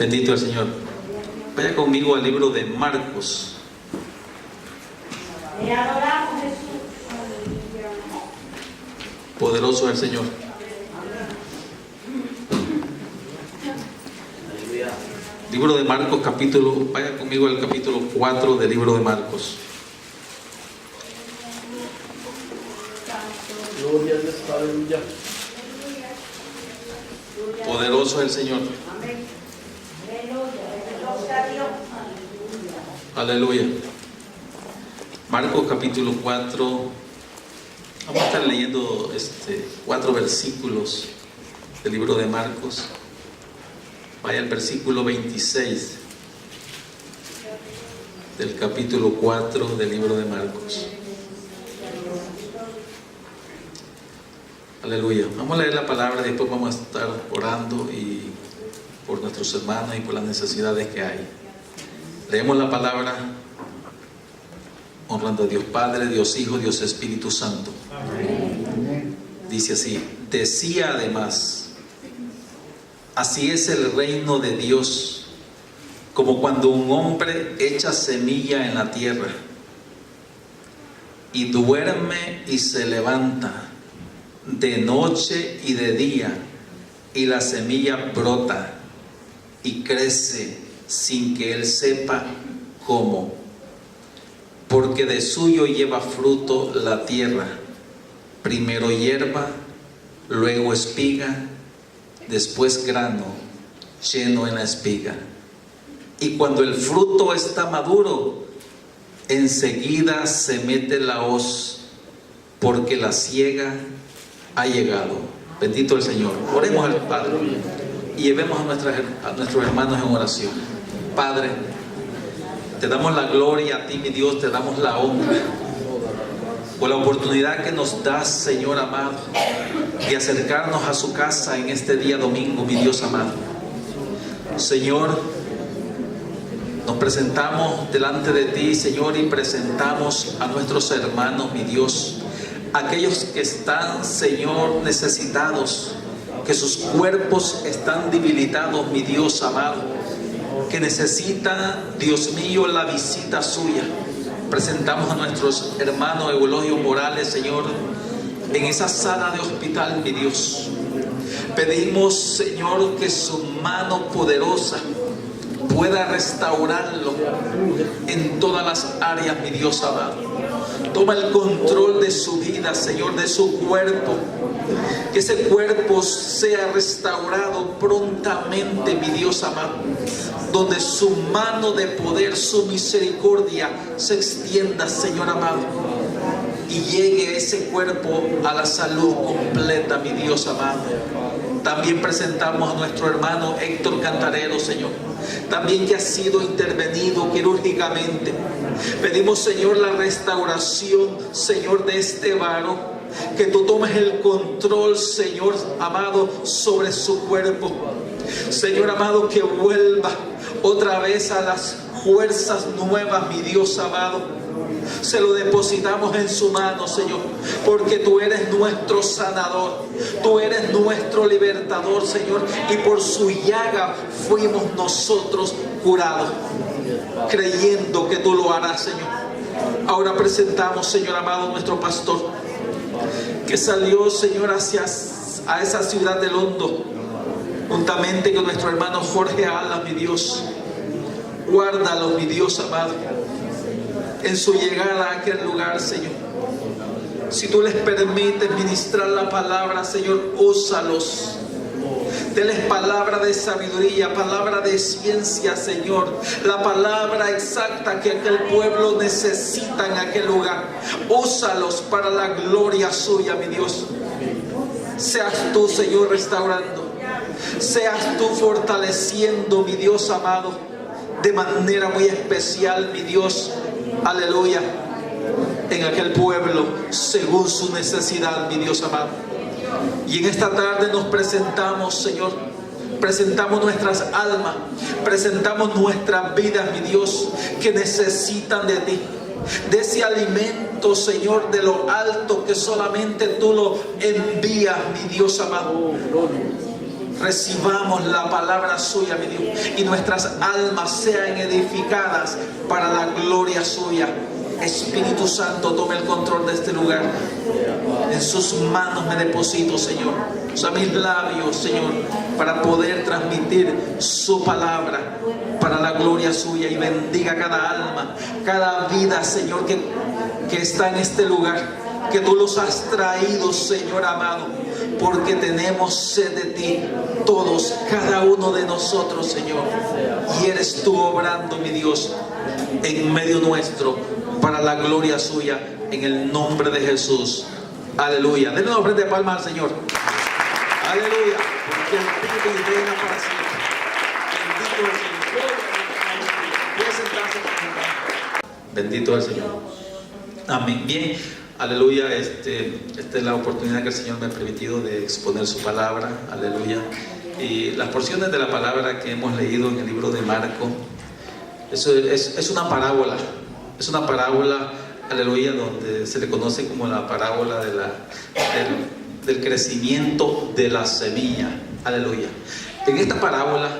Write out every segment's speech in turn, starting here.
Bendito el Señor. Vaya conmigo al libro de Marcos. Te adoramos, Jesús. Poderoso es el Señor. Libro de Marcos, vaya conmigo al capítulo 4 del libro de Marcos. Gloria a Dios, aleluya. Poderoso es el Señor. Aleluya. Marcos capítulo 4. Vamos a estar leyendo 4 versículos del libro de Marcos. Vaya al versículo 26 del capítulo 4 del libro de Marcos. Aleluya. Vamos a leer la palabra y después vamos a estar orando y por nuestros hermanos y por las necesidades que hay. Leemos la palabra honrando a Dios Padre, Dios Hijo, Dios Espíritu Santo. Amén. Dice así: decía además, así es el reino de Dios, como cuando un hombre echa semilla en la tierra y duerme y se levanta de noche y de día, y la semilla brota y crece sin que él sepa cómo, porque de suyo lleva fruto la tierra, primero hierba, luego espiga, después grano lleno en la espiga. Y cuando el fruto está maduro, enseguida se mete la hoz, porque la siega ha llegado. Bendito el Señor. Oremos al Padre y llevemos a nuestros hermanos en oración. Padre, te damos la gloria a ti, mi Dios, te damos la honra por la oportunidad que nos das, Señor amado, de acercarnos a su casa en este día domingo, mi Dios amado. Señor, nos presentamos delante de ti, Señor, y presentamos a nuestros hermanos, mi Dios, aquellos que están, Señor, necesitados, que sus cuerpos están debilitados, mi Dios amado, que necesitan, Dios mío, la visita suya. Presentamos a nuestros hermanos Eulogio Morales, Señor, en esa sala de hospital, mi Dios. Pedimos, Señor, que su mano poderosa pueda restaurarlo en todas las áreas, mi Dios amado. Toma el control de su vida, Señor, de su cuerpo. Que ese cuerpo sea restaurado prontamente, mi Dios amado. Donde su mano de poder, su misericordia se extienda, Señor amado. Y llegue ese cuerpo a la salud completa, mi Dios amado. También presentamos a nuestro hermano Héctor Cantarero, Señor. También que ha sido intervenido quirúrgicamente. Pedimos, Señor, la restauración, Señor, de este varón. Que tú tomes el control, Señor amado, sobre su cuerpo. Señor amado, que vuelva otra vez a las fuerzas nuevas, mi Dios amado. Se lo depositamos en su mano, Señor, porque tú eres nuestro sanador, tú eres nuestro libertador, Señor, y por su llaga fuimos nosotros curados, creyendo que tú lo harás, Señor. Ahora presentamos, Señor amado, nuestro pastor, que salió, Señor, a esa ciudad del Hondo, juntamente con nuestro hermano Jorge Alas, mi Dios. Guárdalo, mi Dios amado, en su llegada a aquel lugar, Señor. Si tú les permites ministrar la palabra, Señor, úsalos. Denles palabra de sabiduría, palabra de ciencia, Señor. La palabra exacta que aquel pueblo necesita en aquel lugar. Úsalos para la gloria suya, mi Dios. Seas tú, Señor, restaurando. Seas tú fortaleciendo, mi Dios amado, de manera muy especial, mi Dios. Aleluya. En aquel pueblo, según su necesidad, mi Dios amado. Y en esta tarde nos presentamos, Señor. Presentamos nuestras almas. Presentamos nuestras vidas, mi Dios, que necesitan de ti. De ese alimento, Señor, de lo alto que solamente tú lo envías, mi Dios amado. recibamos la palabra suya, mi Dios, y nuestras almas sean edificadas para la gloria suya. Espíritu Santo, tome el control de este lugar. En sus manos me deposito, Señor. Usa mis labios, Señor, para poder transmitir su palabra para la gloria suya, y bendiga cada alma, cada vida, Señor, que está en este lugar, que tú los has traído, Señor amado, porque tenemos sed de ti, todos, cada uno de nosotros, Señor, y eres tú obrando, mi Dios, en medio nuestro, para la gloria suya, en el nombre de Jesús. Aleluya. Denle una ofrenda de palmas al Señor. Aleluya. Porque el Espíritu y reina para siempre. Bendito el Señor. Puede sentarse. Bendito el Señor. Amén. Bien. Aleluya. Esta es la oportunidad que el Señor me ha permitido de exponer su palabra. Aleluya. Y las porciones de la palabra que hemos leído en el libro de Marco, eso es una parábola. Es una parábola, aleluya, donde se le conoce como la parábola del crecimiento de la semilla. Aleluya. En esta parábola,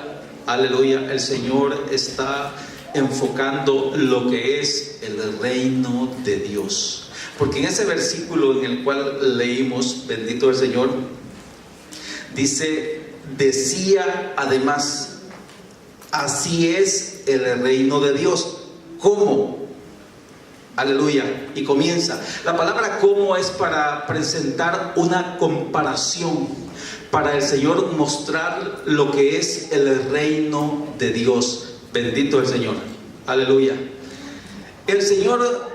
aleluya, el Señor está enfocando lo que es el reino de Dios. Porque en ese versículo en el cual leímos, bendito el Señor, dice, decía además, así es el reino de Dios. ¿Cómo? Aleluya. Y comienza. La palabra cómo es para presentar una comparación, para el Señor mostrar lo que es el reino de Dios. Bendito el Señor. Aleluya. El Señor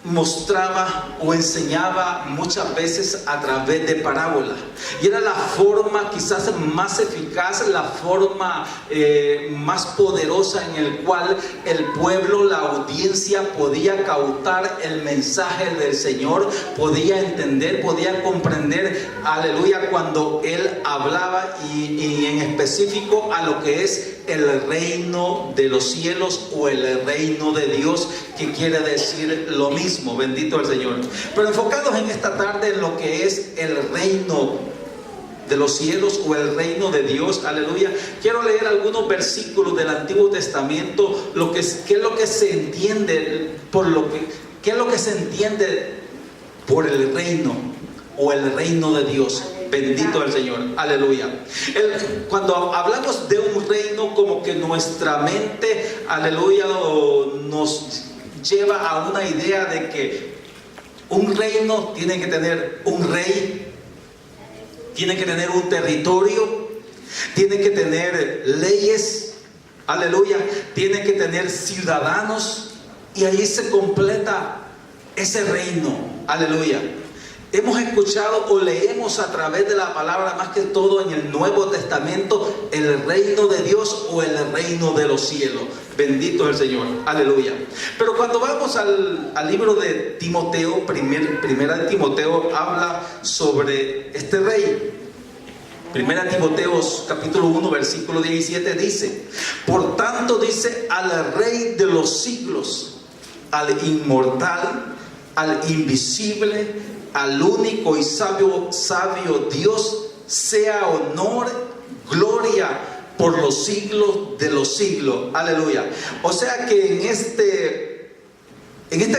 mostraba o enseñaba muchas veces a través de parábolas, y era la forma quizás más eficaz, la forma más poderosa en el cual el pueblo, la audiencia podía cautar el mensaje del Señor, podía entender, podía comprender, aleluya, cuando Él hablaba, y en específico a lo que es el reino de los cielos o el reino de Dios, que quiere decir lo mismo. Bendito el Señor. Pero enfocados en esta tarde en lo que es el reino de los cielos o el reino de Dios, aleluya, quiero leer algunos versículos del Antiguo Testamento, qué es lo que se entiende qué es lo que se entiende por el reino o el reino de Dios. Bendito el Señor, aleluya. Cuando hablamos de un reino, como que nuestra mente, aleluya, nos lleva a una idea de que un reino tiene que tener un rey, tiene que tener un territorio, tiene que tener leyes, aleluya, tiene que tener ciudadanos, y ahí se completa ese reino, aleluya. Hemos escuchado o leemos a través de la palabra, más que todo en el Nuevo Testamento, el reino de Dios o el reino de los cielos. Bendito el Señor, aleluya. Pero cuando vamos al libro de Timoteo, primera de Timoteo habla sobre este rey. Primera Timoteo capítulo 1 versículo 17 dice: por tanto, dice, al Rey de los siglos, al inmortal, al invisible, al único y sabio Dios, sea honor, gloria por los siglos de los siglos. Aleluya. O sea que en este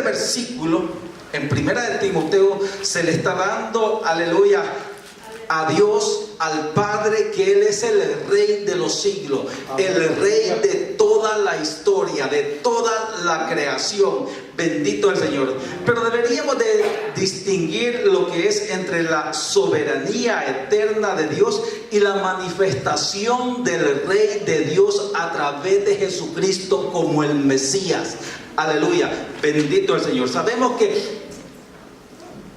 versículo, en primera de Timoteo, se le está dando, aleluya, a Dios, al Padre, que Él es el Rey de los siglos, el Rey de toda la historia, de toda la creación. Bendito el Señor. Pero deberíamos de distinguir lo que es entre la soberanía eterna de Dios y la manifestación del Rey de Dios a través de Jesucristo como el Mesías. Aleluya. Bendito el Señor. Sabemos que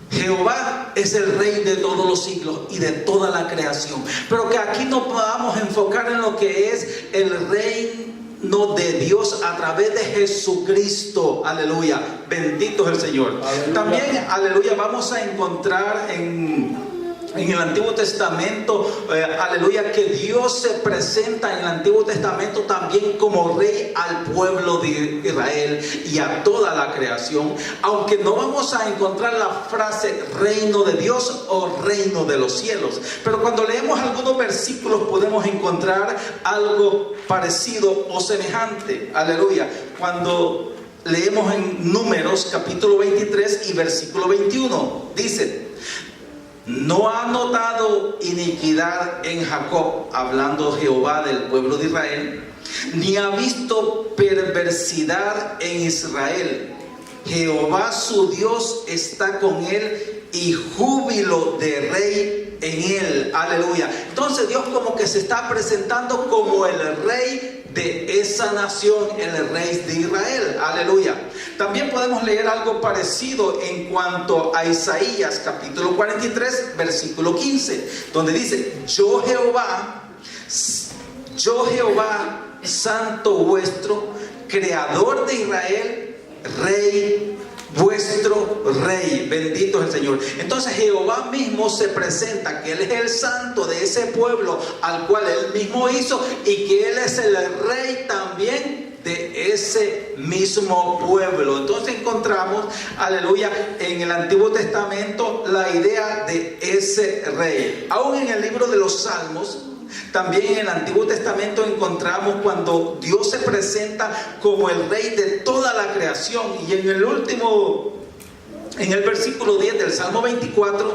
Jehová es el Rey de todos los siglos y de toda la creación, pero que aquí nos podamos enfocar en lo que es el reino de Dios a través de Jesucristo. Aleluya, bendito es el Señor. Aleluya. También, aleluya, vamos a encontrar en en el Antiguo Testamento, aleluya, que Dios se presenta en el Antiguo Testamento también como rey al pueblo de Israel y a toda la creación, aunque no vamos a encontrar la frase reino de Dios o reino de los cielos, pero cuando leemos algunos versículos podemos encontrar algo parecido o semejante, aleluya. Cuando leemos en Números capítulo 23 y versículo 21, dice: no ha notado iniquidad en Jacob, hablando Jehová del pueblo de Israel, ni ha visto perversidad en Israel. Jehová su Dios está con él y júbilo de rey en él. Aleluya. Entonces Dios como que se está presentando como el rey de esa nación, el rey de Israel. Aleluya. También podemos leer algo parecido en cuanto a Isaías capítulo 43 versículo 15, donde dice: yo Jehová, santo vuestro, creador de Israel, rey, vuestro rey. Bendito es el Señor. Entonces Jehová mismo se presenta que Él es el santo de ese pueblo al cual Él mismo hizo, y que Él es el rey también de ese mismo pueblo. Entonces encontramos, aleluya, en el Antiguo Testamento la idea de ese rey. Aún en el libro de los Salmos, también en el Antiguo Testamento encontramos cuando Dios se presenta como el rey de toda la creación. Y en el versículo 10 del Salmo 24,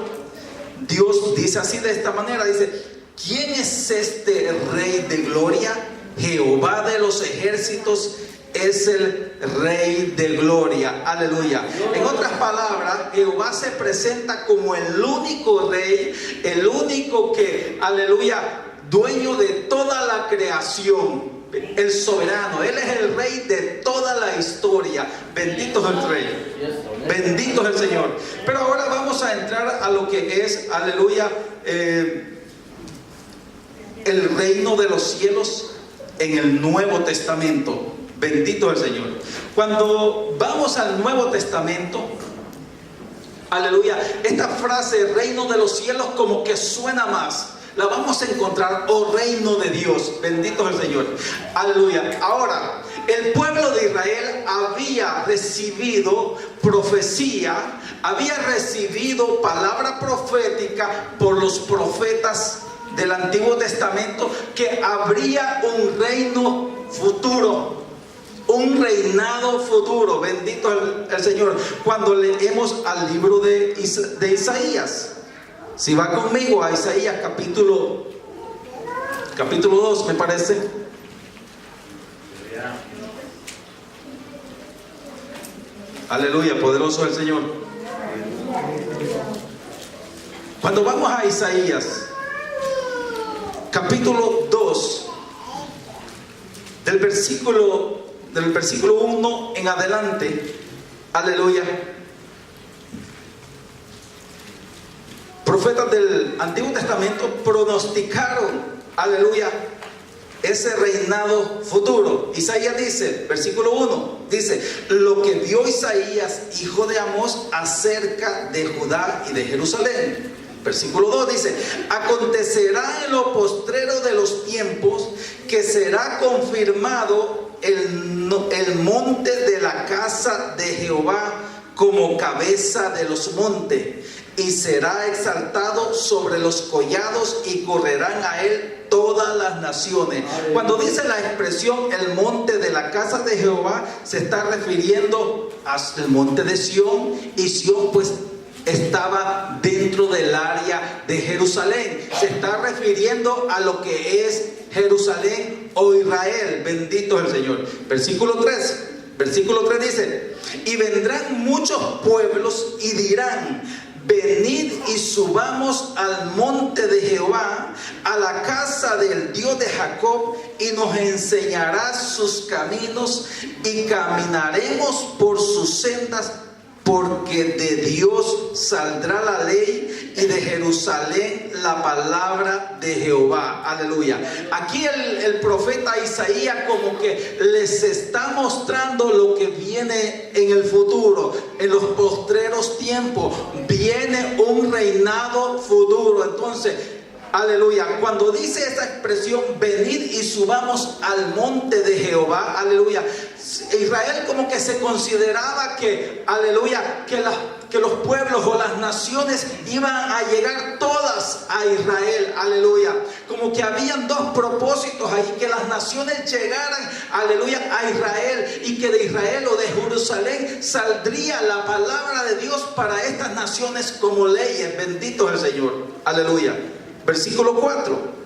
Dios dice así, de esta manera, dice: ¿quién es este rey de gloria? Jehová de los ejércitos es el rey de gloria. Aleluya. En otras palabras, Jehová se presenta como el único rey, el único que, aleluya, dueño de toda la creación, el soberano. Él es el rey de toda la historia. Bendito es el rey, bendito es el Señor. Pero ahora vamos a entrar a lo que es, aleluya, el reino de los cielos en el Nuevo Testamento. Bendito es el Señor. Cuando vamos al Nuevo Testamento, aleluya, esta frase reino de los cielos como que suena más. La vamos a encontrar, oh reino de Dios. Bendito es el Señor. Aleluya. Ahora, el pueblo de Israel había recibido profecía, había recibido palabra profética por los profetas del Antiguo Testamento, que habría un reino futuro, un reinado futuro. Bendito el Señor. Cuando leemos al libro de Isaías, si va conmigo a Isaías capítulo 2, me parece. Aleluya, poderoso es el Señor. Cuando vamos a Isaías capítulo 2, del versículo 1 en adelante, aleluya, profetas del Antiguo Testamento pronosticaron, aleluya, ese reinado futuro. Isaías dice, versículo 1, dice: lo que vio Isaías, hijo de Amós, acerca de Judá y de Jerusalén. Versículo 2 dice: acontecerá en lo postrero de los tiempos que será confirmado el monte de la casa de Jehová como cabeza de los montes, y será exaltado sobre los collados, y correrán a él todas las naciones. Cuando dice la expresión el monte de la casa de Jehová, se está refiriendo al monte de Sión, y Sión pues estaba dentro del área de Jerusalén. Se está refiriendo a lo que es Jerusalén o Israel. Bendito es el Señor. Versículo 3 dice: y vendrán muchos pueblos y dirán: venid y subamos al monte de Jehová, a la casa del Dios de Jacob, y nos enseñará sus caminos, y caminaremos por sus sendas. porque de Dios saldrá la ley y de Jerusalén la palabra de Jehová. Aleluya. Aquí el profeta Isaías como que les está mostrando lo que viene en el futuro, en los postreros tiempos. Viene un reinado futuro. Entonces, aleluya, cuando dice esta expresión, venid y subamos al monte de Jehová, aleluya, Israel como que se consideraba que, aleluya, que los pueblos o las naciones iban a llegar todas a Israel, aleluya. Como que habían dos propósitos ahí, que las naciones llegaran, aleluya, a Israel, y que de Israel o de Jerusalén saldría la palabra de Dios para estas naciones como leyes. Bendito es el Señor, aleluya. Versículo 4.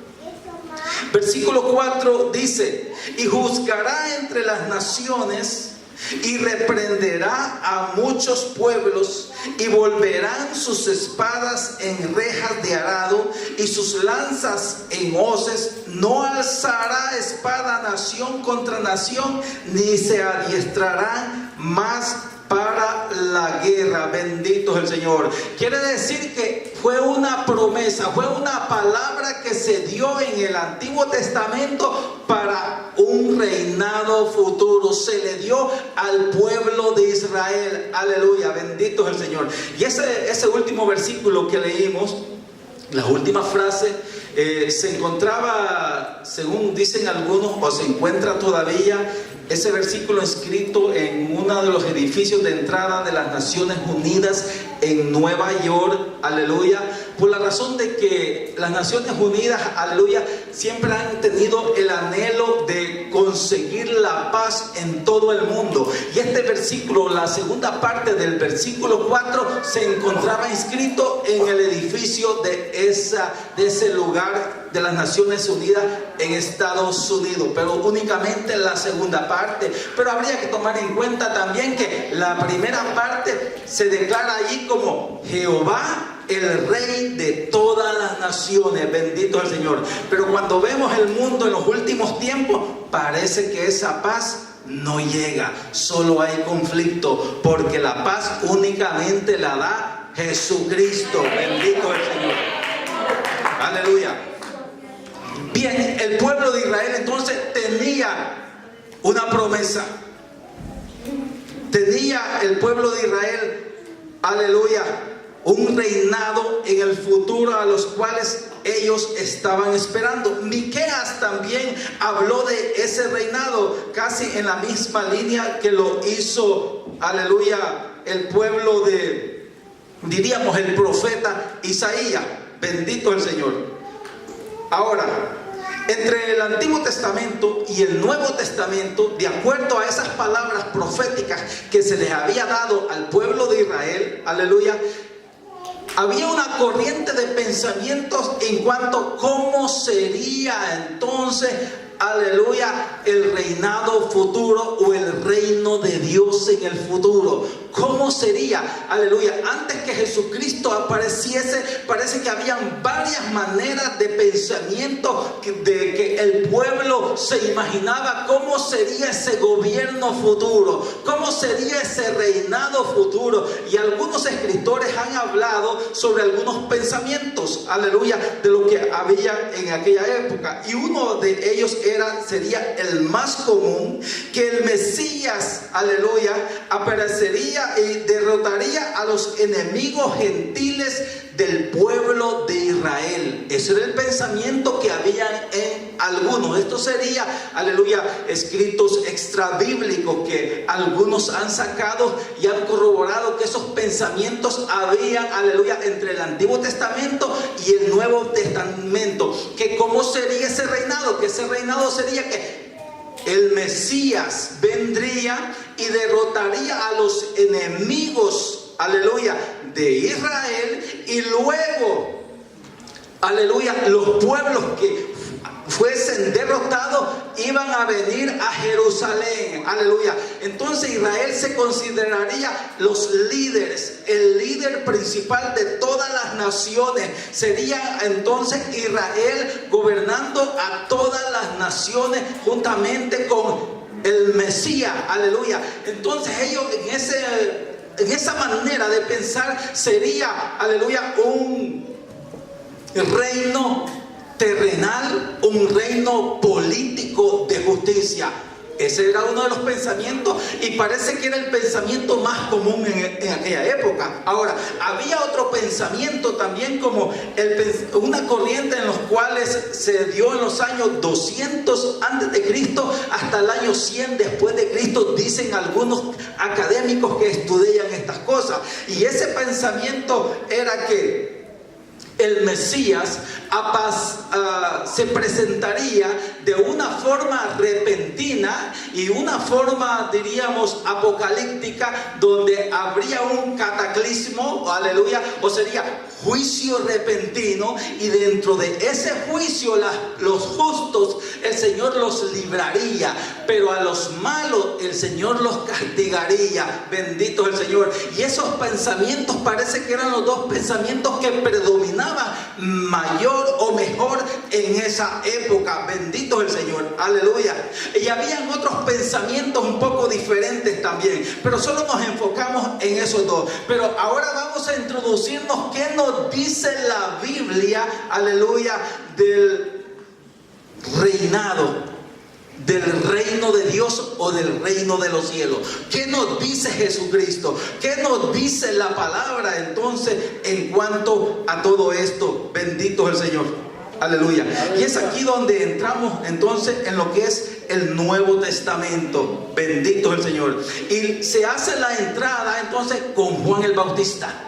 Versículo 4 dice: y juzgará entre las naciones y reprenderá a muchos pueblos, y volverán sus espadas en rejas de arado y sus lanzas en hoces. No alzará espada nación contra nación, ni se adiestrarán más para la guerra. Bendito es el Señor. Quiere decir que fue una promesa, fue una palabra que se dio en el Antiguo Testamento para un reinado futuro. Se le dio al pueblo de Israel. Aleluya, bendito es el Señor. Y ese último versículo que leímos, la última frase, se encontraba, según dicen algunos, o se encuentra todavía ese versículo escrito en uno de los edificios de entrada de las Naciones Unidas en Nueva York, aleluya, por la razón de que las Naciones Unidas, aleluya, siempre han tenido el anhelo de conseguir la paz en todo el mundo. Y este versículo, la segunda parte del versículo 4, se encontraba inscrito en el edificio de ese lugar de las Naciones Unidas en Estados Unidos, pero únicamente la segunda parte. Pero habría que tomar en cuenta también que la primera parte se declara allí como Jehová, el Rey de todas las naciones. Bendito el Señor. Pero cuando vemos el mundo en los últimos tiempos, parece que esa paz no llega, solo hay conflicto, porque la paz únicamente la da Jesucristo. Bendito el Señor. Aleluya. Bien, el pueblo de Israel entonces tenía una promesa. Tenía el pueblo de Israel, aleluya, un reinado en el futuro a los cuales ellos estaban esperando. Miqueas también habló de ese reinado, casi en la misma línea que lo hizo, aleluya, el pueblo de, diríamos, el profeta Isaías. Bendito el Señor. Ahora, entre el Antiguo Testamento y el Nuevo Testamento, de acuerdo a esas palabras proféticas que se les había dado al pueblo de Israel, aleluya, había una corriente de pensamientos en cuanto a cómo sería entonces, aleluya, el reinado futuro o el reino de Dios en el futuro. ¿Cómo sería? Aleluya. Antes que Jesucristo apareciese, parece que habían varias maneras de pensamiento de que el pueblo se imaginaba cómo sería ese gobierno futuro, cómo sería ese reinado futuro. Y algunos escritores han hablado sobre algunos pensamientos, aleluya, de lo que había en aquella época. Y uno de ellos sería el más común, que el Mesías, aleluya, aparecería y derrotaría a los enemigos gentiles del pueblo de Israel. Ese era el pensamiento que había en algunos. Esto sería, aleluya, escritos extrabíblicos que algunos han sacado y han corroborado que esos pensamientos habían, aleluya, entre el Antiguo Testamento y el Nuevo Testamento. Que cómo sería ese reinado, que ese reinado sería que el Mesías vendría y derrotaría a los enemigos, aleluya, de Israel, y luego, aleluya, los pueblos que fuesen derrotados iban a venir a Jerusalén, aleluya. Entonces Israel se consideraría los líderes, el líder principal de todas las naciones. Sería entonces Israel gobernando a todas las naciones juntamente con el Mesías, aleluya. Entonces ellos en esa manera de pensar sería, aleluya, un reino terrenal, un reino político de justicia. Ese era uno de los pensamientos y parece que era el pensamiento más común en aquella época. Ahora, había otro pensamiento también como una corriente en los cuales se dio en los años 200 antes de Cristo hasta el año 100 después de Cristo, dicen algunos académicos que estudian estas cosas. Y ese pensamiento era que el Mesías se presentaría de una forma repentina y una forma, diríamos, apocalíptica, donde habría un cataclismo, aleluya, o sería juicio repentino, y dentro de ese juicio los justos el Señor los libraría, pero a los malos el Señor los castigaría. Bendito es el Señor. Y esos pensamientos parece que eran los dos pensamientos que predominaban mayor o mejor en esa época. Bendito es el Señor, aleluya. Y habían otros pensamientos un poco diferentes también, pero solo nos enfocamos en esos dos. Pero ahora vamos a introducirnos qué nos dice la Biblia, aleluya, del reinado, del reino de Dios o del reino de los cielos. ¿Qué nos dice Jesucristo? ¿Qué nos dice la palabra entonces en cuanto a todo esto? Bendito es el Señor, aleluya. Y es aquí donde entramos entonces en lo que es el Nuevo Testamento. Bendito es el Señor. Y se hace la entrada entonces con Juan el Bautista.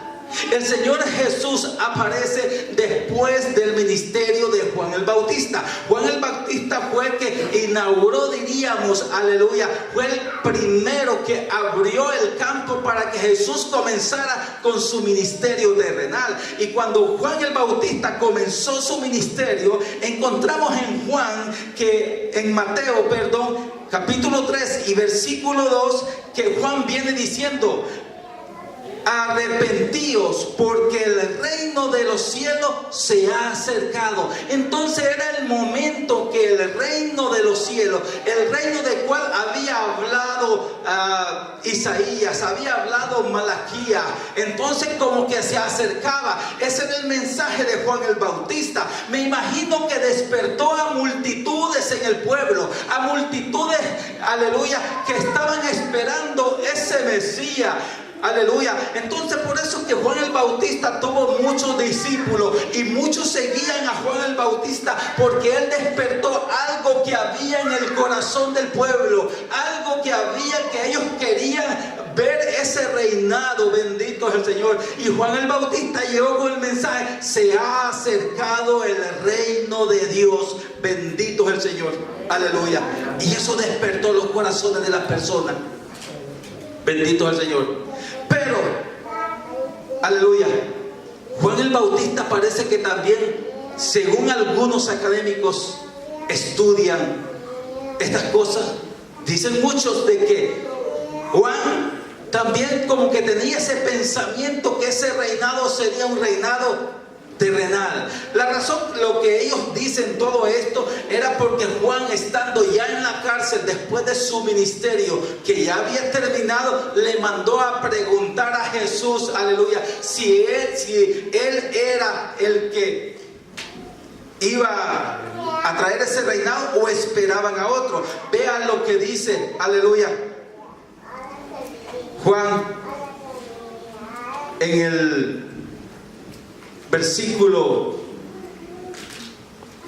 El Señor Jesús aparece después del ministerio de Juan el Bautista. Juan el Bautista fue el que inauguró, diríamos, aleluya, fue el primero que abrió el campo para que Jesús comenzara con su ministerio terrenal. Y cuando Juan el Bautista comenzó su ministerio, encontramos en Mateo, capítulo 3 y versículo 2, que Juan viene diciendo: arrepentíos, porque el reino de los cielos se ha acercado. Entonces era el momento que el reino de los cielos, el reino del cual había hablado Isaías, había hablado Malaquías, entonces como que se acercaba. Ese era el mensaje de Juan el Bautista. Me imagino que despertó a multitudes en el pueblo, a multitudes, aleluya, que estaban esperando ese Mesías. Aleluya. Entonces por eso es que Juan el Bautista tuvo muchos discípulos y muchos seguían a Juan el Bautista, porque él despertó algo que había en el corazón del pueblo, algo que ellos querían ver, ese reinado. Bendito es el Señor. Y Juan el Bautista llegó con el mensaje: se ha acercado el reino de Dios. Bendito es el Señor, aleluya. Y eso despertó los corazones de las personas. Bendito es el Señor. Pero, aleluya, Juan el Bautista parece que también, según algunos académicos estudian estas cosas, dicen muchos de que Juan también como que tenía ese pensamiento que ese reinado sería un reinado terrenal. La razón, lo que ellos dicen todo esto, era porque Juan, estando ya en la cárcel después de su ministerio, que ya había terminado, le mandó a preguntar a Jesús, aleluya, si él era el que iba a traer ese reinado o esperaban a otro. Vean lo que dice, aleluya, Juan en el versículo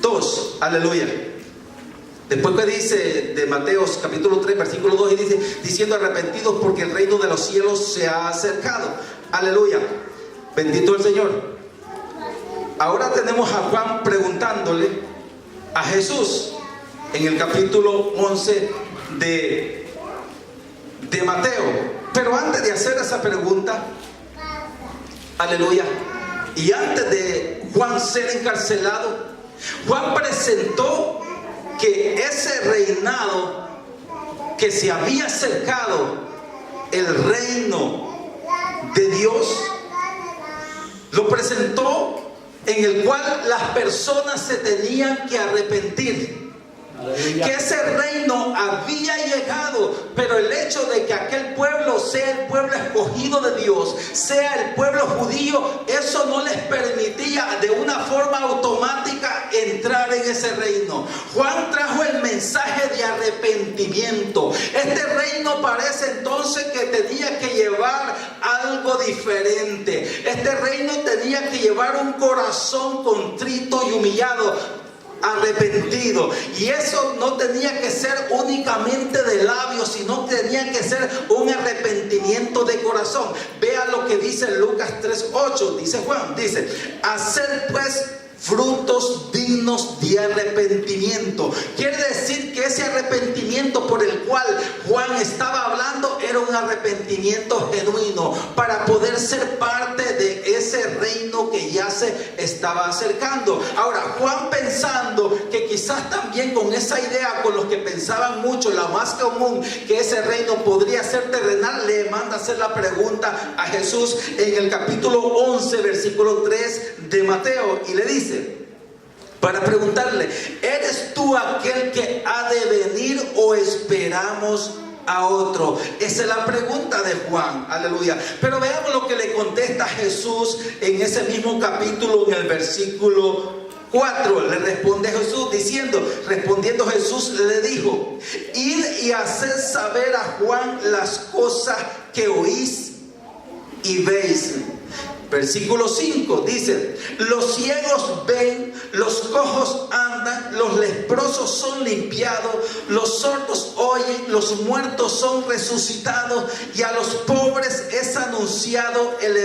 2, aleluya. Después que dice de Mateo capítulo 3 versículo 2, y dice: diciendo, arrepentidos, porque el reino de los cielos se ha acercado. Aleluya. Bendito el Señor. Ahora tenemos a Juan preguntándole a Jesús en el capítulo 11 de Mateo. Pero antes de hacer esa pregunta, aleluya, y antes de Juan ser encarcelado, Juan presentó que ese reinado que se había acercado, el reino de Dios, lo presentó, en el cual las personas se tenían que arrepentir. Que ese reino había llegado, pero el hecho de que aquel pueblo sea el pueblo escogido de Dios, sea el pueblo judío, eso no les permitía de una forma automática entrar en ese reino. Juan trajo el mensaje de arrepentimiento. Este reino parece entonces que tenía que llevar algo diferente. Este reino tenía que llevar un corazón contrito y humillado, arrepentido, y eso no tenía que ser únicamente de labios, sino que tenía que ser un arrepentimiento de corazón. Vea lo que dice Lucas 3:8, dice Juan, dice: hacer pues frutos dignos de arrepentimiento. Quiere decir que ese arrepentimiento por el cual Juan estaba hablando era un arrepentimiento genuino para poder ser parte de ese reino que ya se estaba acercando. Ahora, Juan, pensando que quizás también con esa idea, con los que pensaban mucho, la más común, que ese reino podría ser terrenal, le manda a hacer la pregunta a Jesús en el capítulo 11, versículo 3 de Mateo, y le dice, para preguntarle: ¿eres tú aquel que ha de venir o esperamos a otro? Esa es la pregunta de Juan, aleluya. Pero veamos lo que le contesta Jesús en ese mismo capítulo, en el versículo 4. Le responde Jesús respondiendo Jesús le dijo: id y haced saber a Juan las cosas que oís y veis. Versículo 5 dice: los ciegos ven, los cojos andan, los leprosos son limpiados, los sordos oyen, los muertos son resucitados, y a los pobres es anunciado el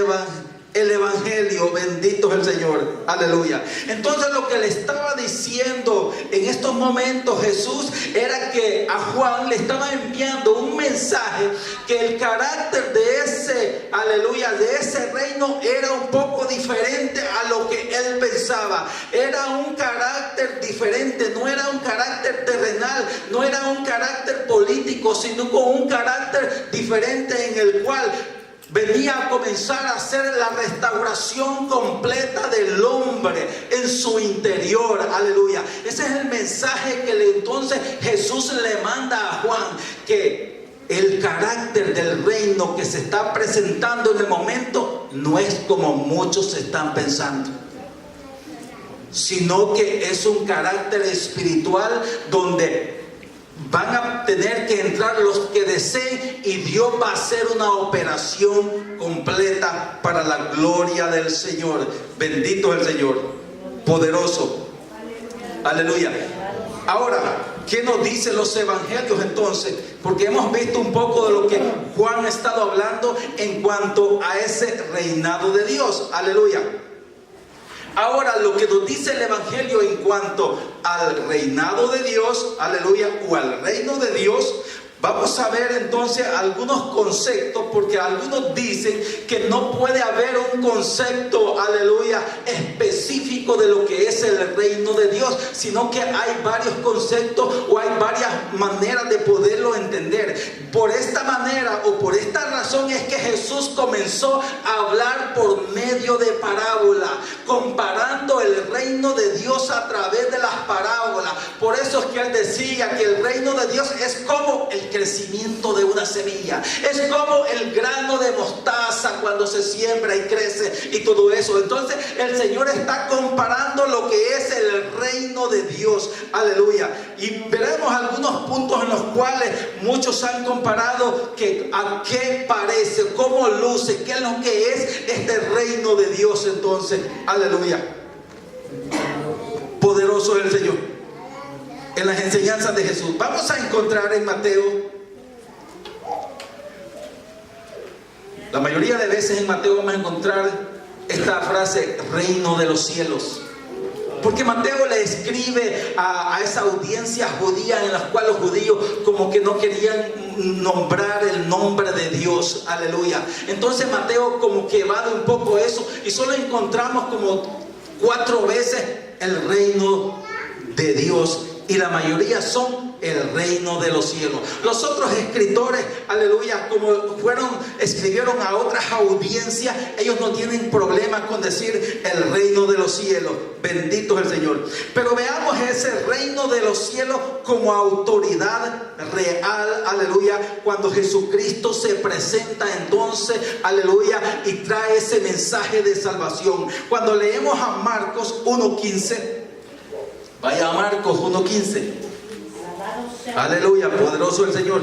evangelio. Bendito es el Señor, aleluya. Entonces, lo que le estaba diciendo en estos momentos Jesús era que a Juan le estaba enviando un mensaje, que el carácter de ese, aleluya, de ese reino era un poco diferente a lo que él pensaba. Era un carácter diferente, no era un carácter terrenal, no era un carácter político, sino con un carácter diferente en el cual venía a comenzar a hacer la restauración completa del hombre en su interior, aleluya. Ese es el mensaje que entonces Jesús le manda a Juan, que el carácter del reino que se está presentando en el momento no es como muchos están pensando, sino que es un carácter espiritual donde van a tener que entrar los que deseen, y Dios va a hacer una operación completa para la gloria del Señor. Bendito es el Señor, poderoso, aleluya. Ahora, ¿qué nos dicen los evangelios entonces? Porque hemos visto un poco de lo que Juan ha estado hablando en cuanto a ese reinado de Dios, aleluya. Ahora, lo que nos dice el evangelio en cuanto al reinado de Dios, aleluya, o al reino de Dios, vamos a ver entonces algunos conceptos, porque algunos dicen que no puede haber un concepto, aleluya, específico de lo que es el reino de Dios, sino que hay varios conceptos o hay varias maneras de poderlo entender. Por esta manera o por esta razón es que Jesús comenzó a hablar por medio de parábola, comparando el reino de Dios a través de las parábolas. Por eso es que él decía que el reino de Dios es como el crecimiento de una semilla, es como el grano de mostaza cuando se siembra y crece y todo eso. Entonces el Señor está comparando lo que es el reino de Dios, aleluya. Y veremos algunos puntos en los cuales muchos han comparado que a qué parece, cómo luce, qué es lo que es este reino de Dios. Entonces, aleluya, poderoso es el Señor. En las enseñanzas de Jesús vamos a encontrar en Mateo, la mayoría de veces en Mateo vamos a encontrar esta frase: reino de los cielos, porque Mateo le escribe a esa audiencia judía en la cual los judíos como que no querían nombrar el nombre de Dios, aleluya. Entonces Mateo como que evade un poco eso, y solo encontramos como 4 veces el reino de Dios, y la mayoría son el reino de los cielos. Los otros escritores, aleluya, como escribieron a otras audiencias, ellos no tienen problema con decir el reino de los cielos. Bendito es el Señor. Pero veamos ese reino de los cielos como autoridad real, aleluya, cuando Jesucristo se presenta entonces, aleluya, y trae ese mensaje de salvación. Cuando leemos a Marcos 1:15, vaya a Marcos 1:15. Aleluya, poderoso el Señor.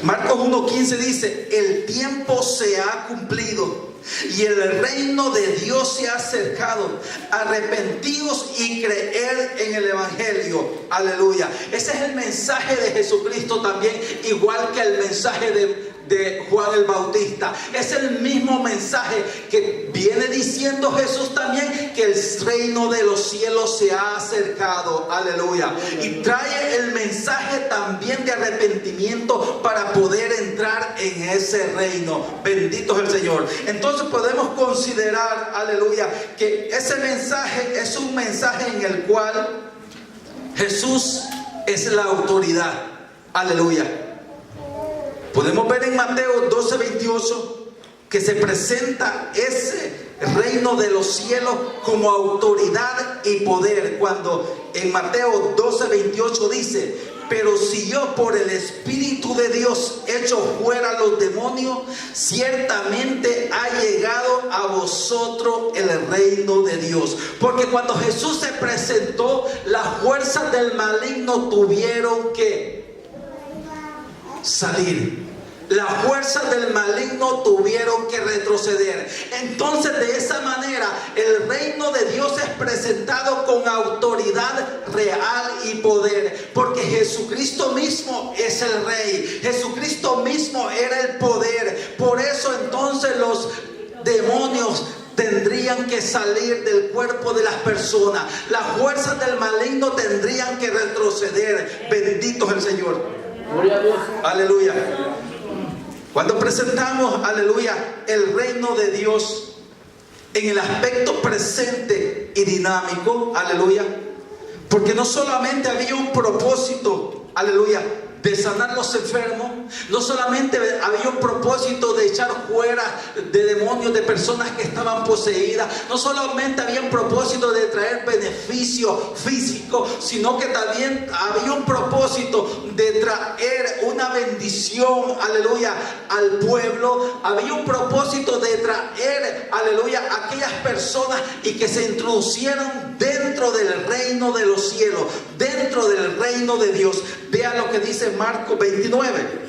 Marcos 1:15 dice: el tiempo se ha cumplido y el reino de Dios se ha acercado. Arrepentíos y creed en el evangelio. Aleluya. Ese es el mensaje de Jesucristo también, igual que el mensaje de Juan el Bautista. Es el mismo mensaje que viene diciendo Jesús también, que el reino de los cielos se ha acercado. Aleluya. Y trae el mensaje también de arrepentimiento para poder entrar en ese reino. Bendito es el Señor. Entonces podemos considerar, aleluya, que ese mensaje es un mensaje en el cual Jesús es la autoridad. Aleluya. Podemos ver en Mateo 12:28 que se presenta ese reino de los cielos como autoridad y poder. Cuando en Mateo 12:28 dice: pero si yo por el Espíritu de Dios echo fuera los demonios, ciertamente ha llegado a vosotros el reino de Dios. Porque cuando Jesús se presentó, las fuerzas del maligno tuvieron que salir. Las fuerzas del maligno tuvieron que retroceder. Entonces, de esa manera, el reino de Dios es presentado con autoridad real y poder, porque Jesucristo mismo es el Rey. Jesucristo mismo era el poder. Por eso entonces los demonios tendrían que salir del cuerpo de las personas. Las fuerzas del maligno tendrían que retroceder. Bendito es el Señor. Gloria a Dios. Aleluya. Cuando presentamos, aleluya, el reino de Dios en el aspecto presente y dinámico, aleluya, porque no solamente había un propósito, aleluya, de sanar los enfermos, no solamente había un propósito de echar fuera de demonios, de personas que estaban poseídas, no solamente había un propósito de traer beneficio físico, sino que también había un propósito de traer una bendición, aleluya, al pueblo. Había un propósito de traer, aleluya, a aquellas personas y que se introducieran dentro del reino de los cielos, dentro del reino de Dios. Vea lo que dice Marcos 29.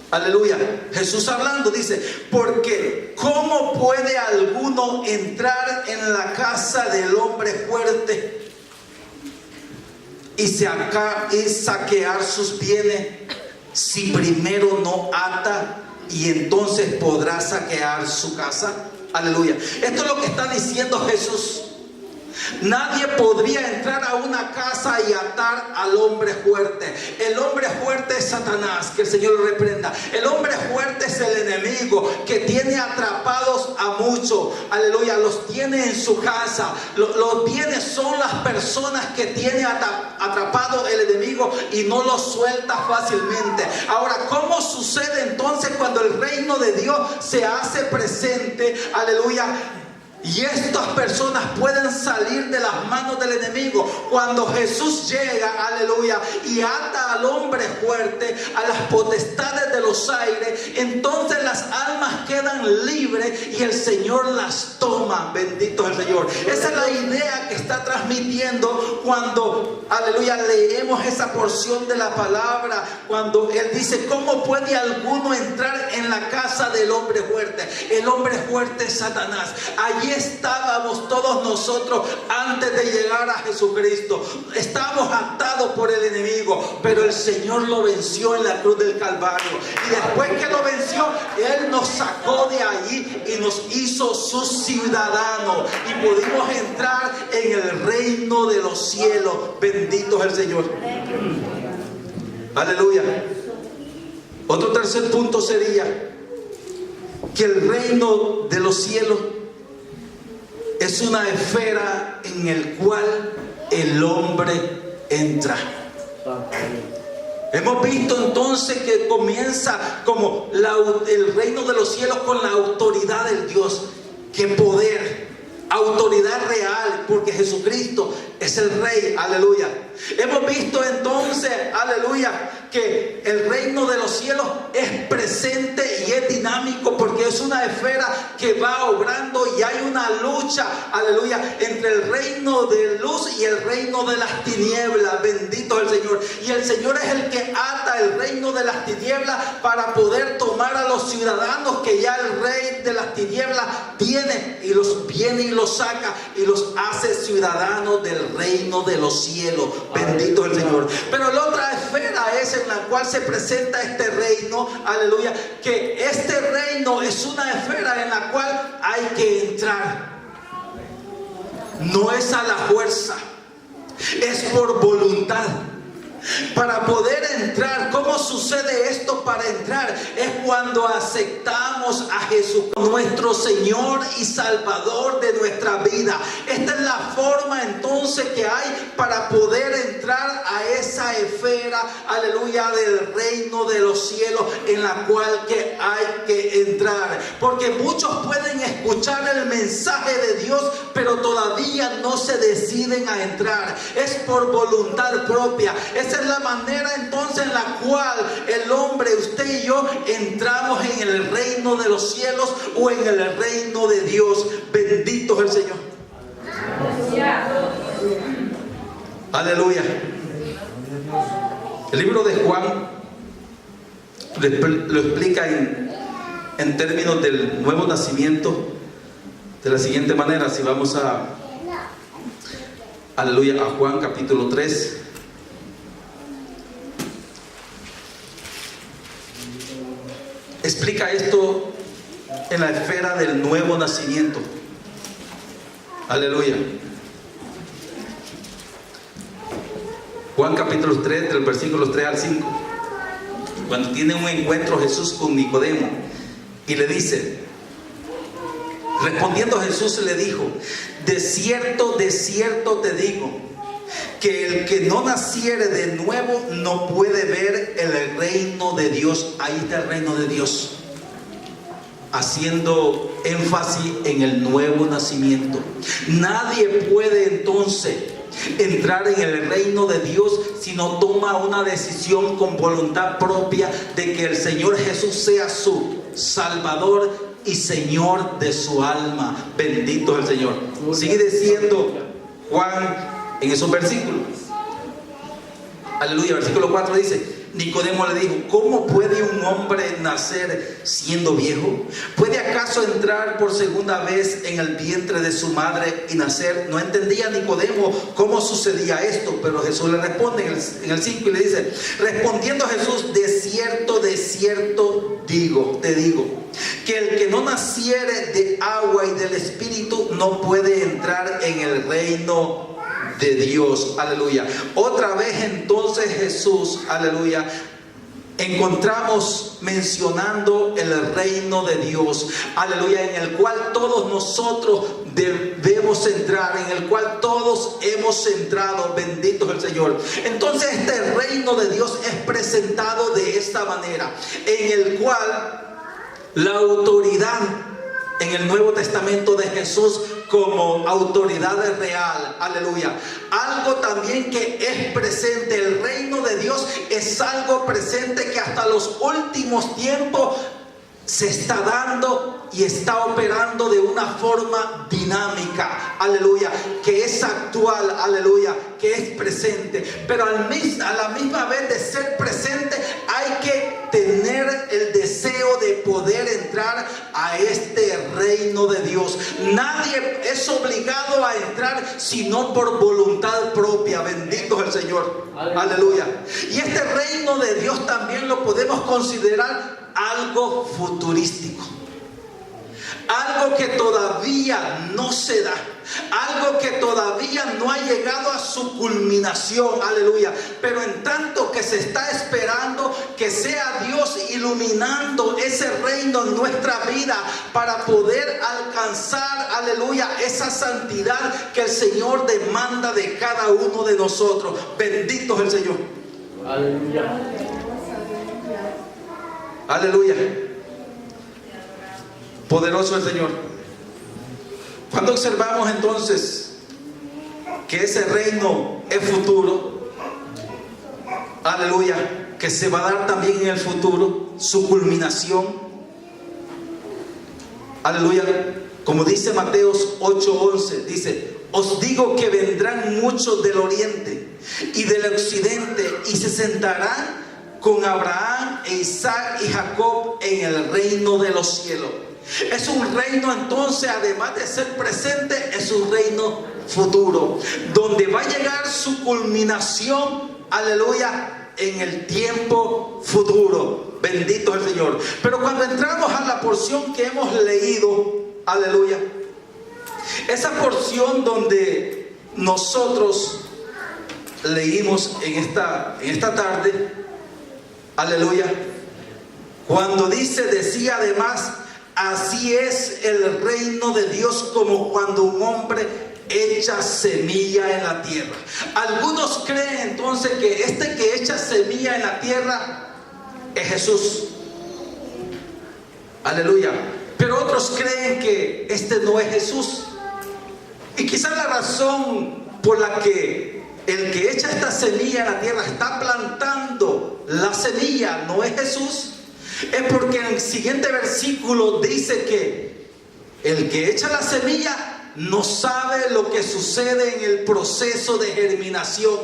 Aleluya. Jesús hablando dice: porque ¿cómo puede alguno entrar en la casa del hombre fuerte y saquear sus bienes si primero no ata, y entonces podrá saquear su casa? Aleluya. Esto es lo que está diciendo Jesús. Nadie podría entrar a una casa y atar al hombre fuerte. El hombre fuerte es Satanás, que el Señor lo reprenda. El hombre fuerte es el enemigo que tiene atrapados a muchos. Aleluya, los tiene en su casa. Los tiene, son las personas que tiene atrapado el enemigo y no los suelta fácilmente. Ahora, ¿cómo sucede entonces cuando el reino de Dios se hace presente? Aleluya. Y estas personas pueden salir de las manos del enemigo. Cuando Jesús llega, aleluya, y ata al hombre fuerte, a las potestades de los aires, entonces las almas quedan libres y el Señor las toma. Bendito es el Señor. Esa es la idea que está transmitiendo cuando, aleluya, leemos esa porción de la palabra. Cuando Él dice: ¿cómo puede alguno entrar en la casa del hombre fuerte? El hombre fuerte es Satanás. Allí estábamos todos nosotros antes de llegar a Jesucristo. Estábamos atados por el enemigo, pero el Señor lo venció en la cruz del Calvario. Y después que lo venció, Él nos sacó de allí y nos hizo sus ciudadanos. Y pudimos entrar en el reino de los cielos. Bendito es el Señor. Aleluya. Otro tercer punto sería que el reino de los cielos es una esfera en el cual el hombre entra. Hemos visto entonces que comienza como el reino de los cielos con la autoridad del Dios. ¡Qué poder! Autoridad real, porque Jesucristo es el Rey, aleluya. Hemos visto entonces, aleluya, que el reino de los cielos es presente y es dinámico, porque es una esfera que va obrando y hay una lucha, aleluya, entre el reino de luz y el reino de las tinieblas. Bendito el Señor. Y el Señor es el que ata el reino de las tinieblas para poder tomar a los ciudadanos que ya el rey de las tinieblas viene y los saca y los hace ciudadanos del reino de los cielos. Bendito el Señor. Pero la otra esfera es en la cual se presenta este reino, aleluya, que este reino es una esfera en la cual hay que entrar. No es a la fuerza, es por voluntad. Para poder entrar, ¿cómo sucede esto para entrar? Es cuando aceptamos a Jesús, nuestro Señor y Salvador de nuestra vida. Esta es la forma entonces que hay para poder entrar a esa esfera, aleluya, del reino de los cielos, en la cual que hay que entrar. Porque muchos pueden escuchar el mensaje de Dios, pero todavía no se deciden a entrar. Es por voluntad propia. Esa es la manera entonces en la cual el hombre, usted y yo, entramos en el reino de los cielos o en el reino de Dios. Bendito es el Señor. Aleluya. El libro de Juan lo explica en términos del nuevo nacimiento de la siguiente manera. Si vamos aleluya, a Juan capítulo 3. Explica esto en la esfera del nuevo nacimiento. Aleluya. Juan capítulo 3, del versículos 3 al 5. Cuando tiene un encuentro Jesús con Nicodemo y le dice, respondiendo Jesús le dijo: de cierto te digo, que el que no naciere de nuevo no puede ver el reino de Dios. Ahí está el reino de Dios, haciendo énfasis en el nuevo nacimiento. Nadie puede entonces entrar en el reino de Dios si no toma una decisión con voluntad propia de que el Señor Jesús sea su Salvador y Señor de su alma. Bendito es el Señor. Sigue diciendo Juan en esos versículos, aleluya. Versículo 4 dice: Nicodemo le dijo: ¿cómo puede un hombre nacer siendo viejo? ¿Puede acaso entrar por segunda vez en el vientre de su madre y nacer? No entendía Nicodemo cómo sucedía esto, pero Jesús le responde en el 5 y le dice: respondiendo Jesús, de cierto te digo, que el que no naciere de agua y del Espíritu no puede entrar en el reino de Dios. Aleluya. Otra vez entonces Jesús, aleluya, encontramos mencionando el reino de Dios, aleluya, en el cual todos nosotros debemos entrar, en el cual todos hemos entrado. Bendito es el Señor. Entonces este reino de Dios es presentado de esta manera, en el cual la autoridad en el Nuevo Testamento de Jesús como autoridad real, aleluya. Algo también que es presente, el reino de Dios es algo presente que hasta los últimos tiempos se está dando y está operando de una forma dinámica, aleluya, que es actual, aleluya, que es presente. Pero a la misma vez de ser presente, hay que tener el deseo de poder entrar a este reino de Dios. Nadie es obligado a entrar sino por voluntad propia. Bendito es el Señor, aleluya. Y este reino de Dios también lo podemos considerar algo futurístico, algo que todavía no se da, algo que todavía no ha llegado a su culminación, aleluya. Pero en tanto que se está esperando que sea Dios iluminando ese reino en nuestra vida para poder alcanzar, aleluya, esa santidad que el Señor demanda de cada uno de nosotros. Bendito es el Señor. Aleluya. Aleluya. Poderoso el Señor. Cuando observamos entonces que ese reino es futuro, aleluya, que se va a dar también en el futuro, su culminación, aleluya, como dice Mateos 8:11, dice: os digo que vendrán muchos del oriente y del occidente y se sentarán con Abraham e Isaac y Jacob en el reino de los cielos. Es un reino entonces, además de ser presente, es un reino futuro, donde va a llegar su culminación, aleluya, en el tiempo futuro. Bendito es el Señor. Pero cuando entramos a la porción que hemos leído, aleluya, esa porción donde nosotros leímos en esta tarde, aleluya, cuando decía además: así es el reino de Dios como cuando un hombre echa semilla en la tierra. Algunos creen entonces que que echa semilla en la tierra es Jesús, aleluya, pero otros creen que no es Jesús. Y quizás la razón por la que el que echa esta semilla en la tierra está plantando la semilla no es Jesús, es porque en el siguiente versículo dice que el que echa la semilla no sabe lo que sucede en el proceso de germinación,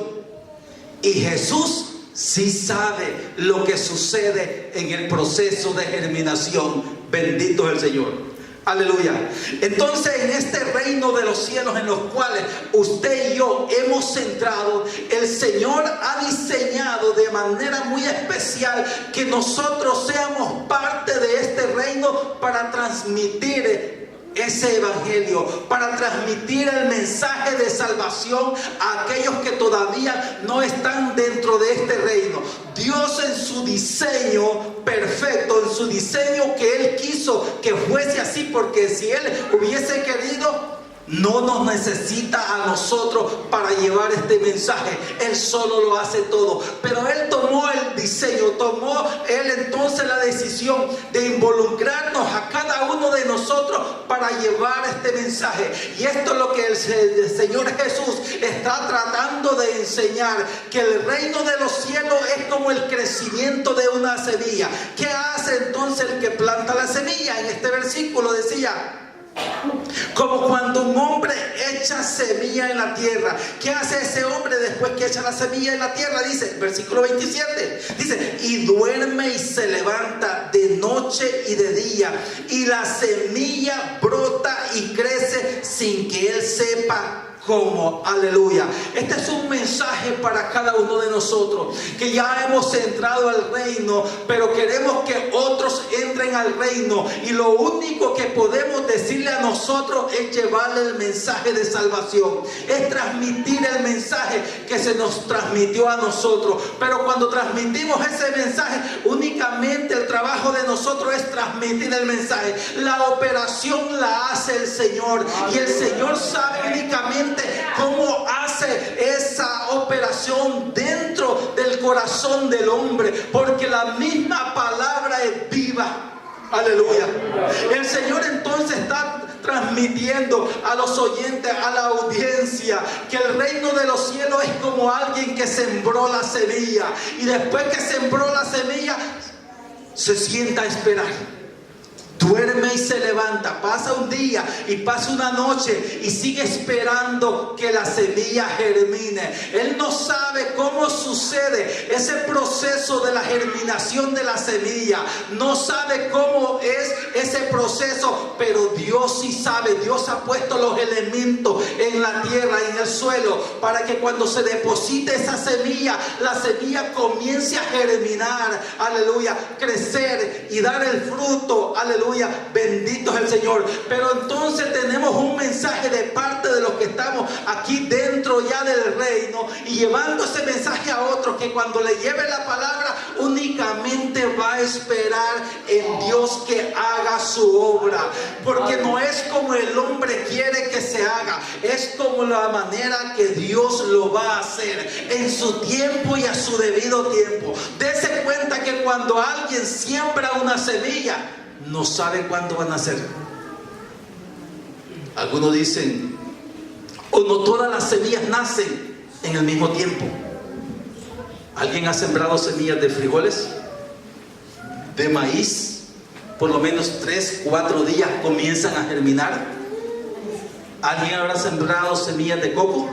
y Jesús sí sabe lo que sucede en el proceso de germinación. Bendito es el Señor. Aleluya. Entonces, en este reino de los cielos en los cuales usted y yo hemos entrado, el Señor ha diseñado de manera muy especial que nosotros seamos parte de este reino para transmitir ese evangelio, para transmitir el mensaje de salvación a aquellos que todavía no están dentro de este reino. Dios, en su diseño perfecto, en su diseño que Él quiso que fuese así, porque si Él hubiese querido, no nos necesita a nosotros para llevar este mensaje. Él solo lo hace todo. Pero Él tomó el diseño, tomó Él entonces la decisión de involucrarnos a cada uno de nosotros para llevar este mensaje. Y esto es lo que el Señor Jesús está tratando de enseñar, que el reino de los cielos es como el crecimiento de una semilla. ¿Qué hace entonces el que planta la semilla? En este versículo decía: como cuando un hombre echa semilla en la tierra. ¿Qué hace ese hombre después que echa la semilla en la tierra? Dice, versículo 27, dice: y duerme y se levanta de noche y de día, y la semilla brota y crece sin que él sepa cómo. Aleluya. Este es un mensaje para cada uno de nosotros que ya hemos entrado al reino, pero queremos que otros entren al reino, y lo único que podemos decirle a nosotros es llevarle el mensaje de salvación, es transmitir el mensaje que se nos transmitió a nosotros. Pero cuando transmitimos ese mensaje, únicamente el trabajo de nosotros es transmitir el mensaje. La operación la hace el Señor, y el Señor sabe únicamente cómo hace esa operación dentro del corazón del hombre, porque la misma palabra es viva. Aleluya. El Señor entonces está transmitiendo a los oyentes, a la audiencia, que el reino de los cielos es como alguien que sembró la semilla, y después que sembró la semilla se sienta a esperar. Duerme y se levanta, pasa un día y pasa una noche y sigue esperando que la semilla germine. Él no sabe cómo sucede ese proceso de la germinación de la semilla, no sabe cómo es ese proceso, pero Dios sí sabe. Dios ha puesto los elementos en la tierra, en el suelo, para que cuando se deposite esa semilla, la semilla comience a germinar, aleluya, crecer y dar el fruto, aleluya. Bendito es el Señor. Pero entonces tenemos un mensaje de parte de los que estamos aquí dentro y ya del reino y llevando ese mensaje a otros, que cuando le lleve la palabra únicamente va a esperar en Dios que haga su obra, porque no es como el hombre quiere que se haga, es como la manera que Dios lo va a hacer en su tiempo y a su debido tiempo. Dese cuenta que cuando alguien siembra una semilla, no sabe cuándo va a nacer. Algunos dicen, o no todas las semillas nacen en el mismo tiempo. ¿Alguien ha sembrado semillas de frijoles, de maíz? Por lo menos 3, 4 días comienzan a germinar. ¿Alguien habrá sembrado semillas de coco?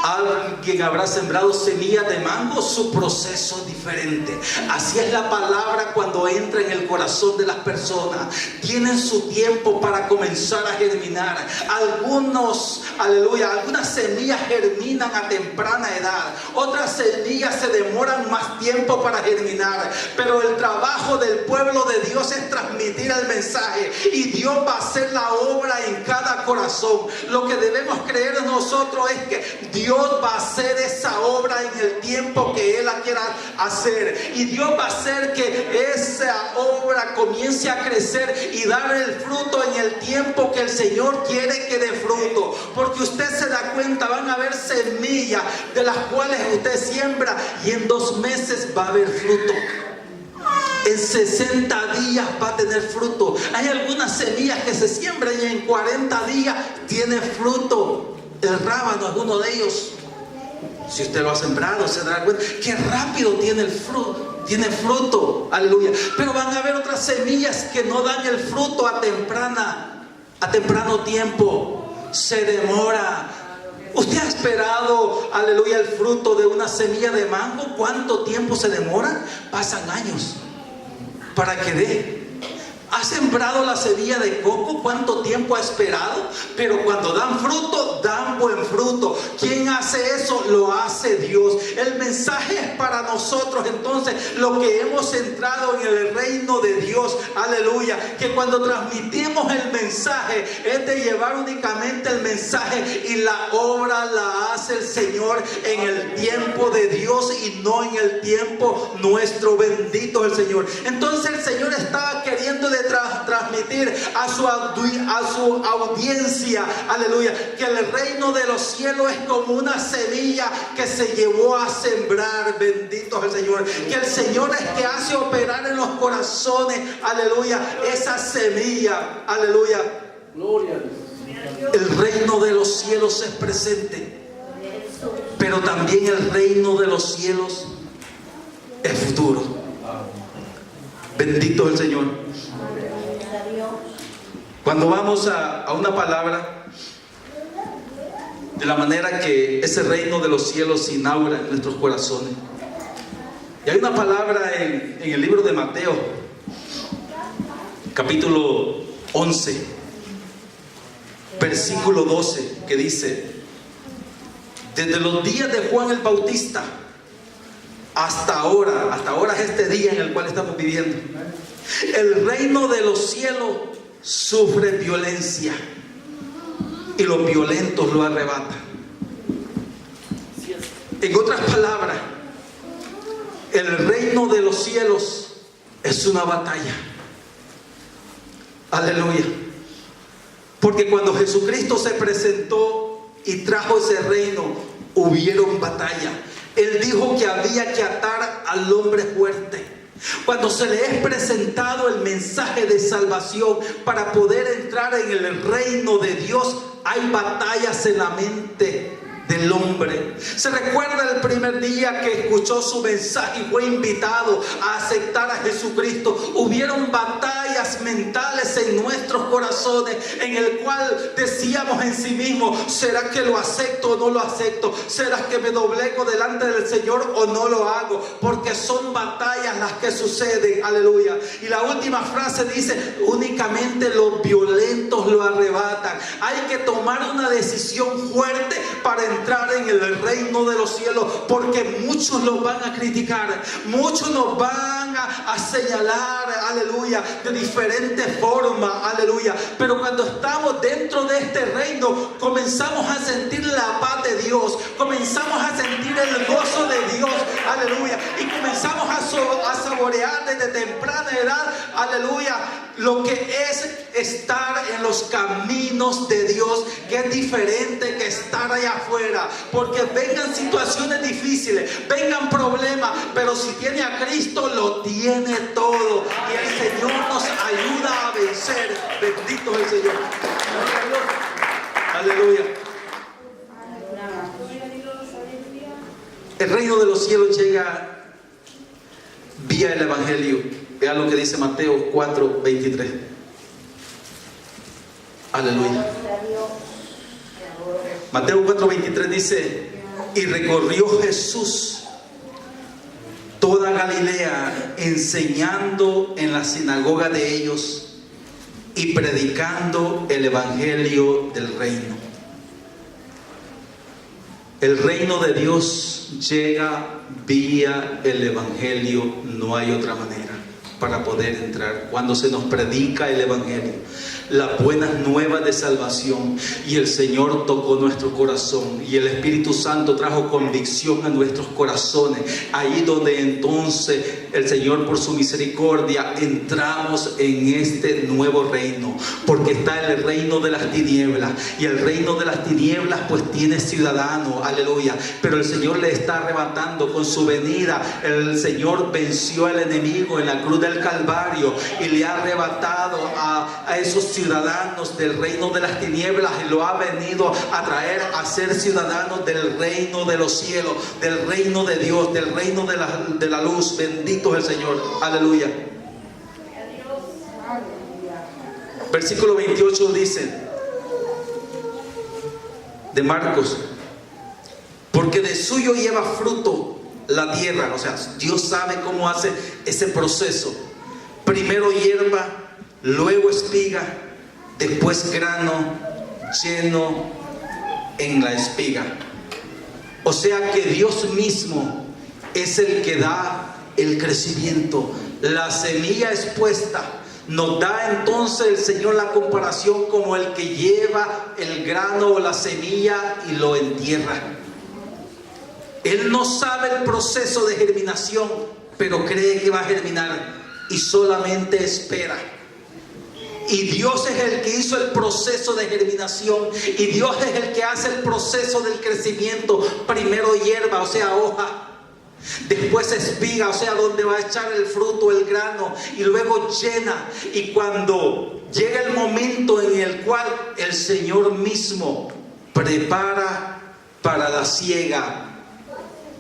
Alguien habrá sembrado semillas de mango. Su proceso es diferente. Así es la palabra cuando entra en el corazón de las personas. Tienen su tiempo para comenzar a germinar. Algunas semillas germinan a temprana edad. Otras semillas se demoran más tiempo para germinar. Pero el trabajo del pueblo de Dios es transmitir el mensaje. Y Dios va a hacer la obra en cada corazón. Lo que debemos creer nosotros es que Dios va a hacer esa obra en el tiempo que Él la quiera hacer. Y Dios va a hacer que esa obra comience a crecer y dar el fruto en el tiempo que el Señor quiere que dé fruto. Porque usted se da cuenta, van a haber semillas de las cuales usted siembra y en 2 meses va a haber fruto. En 60 días va a tener fruto. Hay algunas semillas que se siembran y en 40 días tiene fruto. El rábano es uno de ellos. Si usted lo ha sembrado, se dará cuenta que rápido tiene el fruto, tiene fruto, aleluya. Pero van a haber otras semillas que no dan el fruto a temprano tiempo. Se demora. ¿Usted ha esperado, aleluya, el fruto de una semilla de mango? ¿Cuánto tiempo se demora? Pasan años para que dé. ¿Ha sembrado la semilla de coco? ¿Cuánto tiempo ha esperado? Pero cuando dan fruto, dan buen fruto. ¿Quién hace eso? Lo hace Dios. El mensaje es para nosotros. Entonces, lo que hemos entrado en el reino de Dios, aleluya, que cuando transmitimos el mensaje es de llevar únicamente el mensaje, y la obra la hace el Señor en el tiempo de Dios y no en el tiempo nuestro. Bendito el Señor. Entonces el Señor estaba queriendo transmitir a su audiencia, aleluya, que el reino de los cielos es como una semilla que se llevó a sembrar. Bendito es el Señor. Que el Señor es que hace operar en los corazones, aleluya, esa semilla, aleluya. Gloria a Dios. El reino de los cielos es presente, pero también el reino de los cielos es futuro. Bendito el Señor. Cuando vamos a una palabra, de la manera que ese reino de los cielos se inaugura en nuestros corazones. Y hay una palabra en el libro de Mateo, capítulo 11, versículo 12, que dice: desde los días de Juan el Bautista hasta ahora es este día en el cual estamos viviendo, el reino de los cielos sufre violencia y los violentos lo arrebatan. En otras palabras, el reino de los cielos es una batalla. Aleluya. Porque cuando Jesucristo se presentó y trajo ese reino, hubieron batalla. Él dijo que había que atar al hombre fuerte. Cuando se le es presentado el mensaje de salvación para poder entrar en el reino de Dios, hay batallas en la mente del hombre. Se recuerda el primer día que escuchó su mensaje y fue invitado a aceptar a Jesucristo. Hubieron batallas mentales en nuestros corazones, en el cual decíamos en sí mismo: ¿será que lo acepto o no lo acepto? ¿Será que me doblego delante del Señor o no lo hago? Porque son batallas las que suceden, aleluya. Y la última frase dice: únicamente los violentos lo arrebatan. Hay que tomar una decisión fuerte para entrar en el reino de los cielos, porque muchos los van a criticar, muchos nos van a señalar, aleluya, de diferentes formas, aleluya. Pero cuando estamos dentro de este reino, comenzamos a sentir la paz de Dios, comenzamos a sentir el gozo de Dios, aleluya, y comenzamos a saborear desde temprana edad, aleluya, lo que es estar en los caminos de Dios, que es diferente que estar allá afuera. Porque vengan situaciones difíciles, vengan problemas, pero si tiene a Cristo, lo tiene todo, y el Señor nos ayuda a vencer. Bendito es el Señor. Aleluya. El reino de los cielos llega vía el Evangelio. Vean lo que dice Mateo 4:23. Aleluya. Mateo 4:23 dice: y recorrió Jesús toda Galilea, enseñando en la sinagoga de ellos y predicando el Evangelio del reino. El reino de Dios llega vía el Evangelio, no hay otra manera para poder entrar. Cuando se nos predica el Evangelio, las buenas nuevas de salvación, y el Señor tocó nuestro corazón y el Espíritu Santo trajo convicción a nuestros corazones, ahí donde entonces el Señor, por su misericordia, entramos en este nuevo reino, porque está el reino de las tinieblas, y el reino de las tinieblas pues tiene ciudadanos, aleluya, pero el Señor le está arrebatando con su venida. El Señor venció al enemigo en la cruz del Calvario y le ha arrebatado a esos ciudadanos del reino de las tinieblas, y lo ha venido a traer a ser ciudadanos del reino de los cielos, del reino de Dios, del reino de la luz. Bendito es el Señor, aleluya. Versículo 28 dice de Marcos: porque de suyo lleva fruto la tierra. O sea, Dios sabe cómo hace ese proceso. Primero hierba, luego espiga, después grano lleno en la espiga. O sea que Dios mismo es el que da el crecimiento. La semilla es puesta. Nos da entonces el Señor la comparación como el que lleva el grano o la semilla y lo entierra. Él no sabe el proceso de germinación, pero cree que va a germinar y solamente espera. Y Dios es el que hizo el proceso de germinación, y Dios es el que hace el proceso del crecimiento. Primero hierba, o sea, hoja. Después espiga, o sea, donde va a echar el fruto, el grano, y luego llena. Y cuando llega el momento en el cual el Señor mismo prepara para la siega,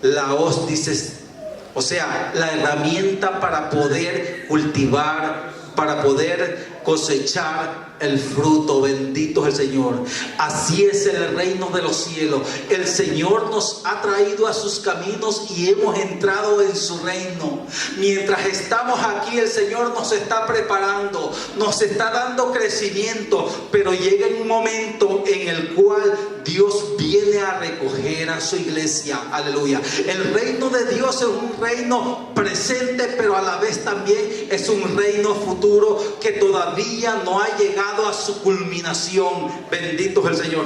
la hoz, dices, o sea, la herramienta para poder cultivar, para poder cosechar el fruto. Bendito es el Señor. Así es el reino de los cielos. El Señor nos ha traído a sus caminos y hemos entrado en su reino. Mientras estamos aquí, el Señor nos está preparando, nos está dando crecimiento, pero llega un momento en el cual Dios viene a recoger a su iglesia. Aleluya. El reino de Dios es un reino presente, pero a la vez también es un reino futuro que todavía no ha llegado a su culminación. Bendito es el Señor.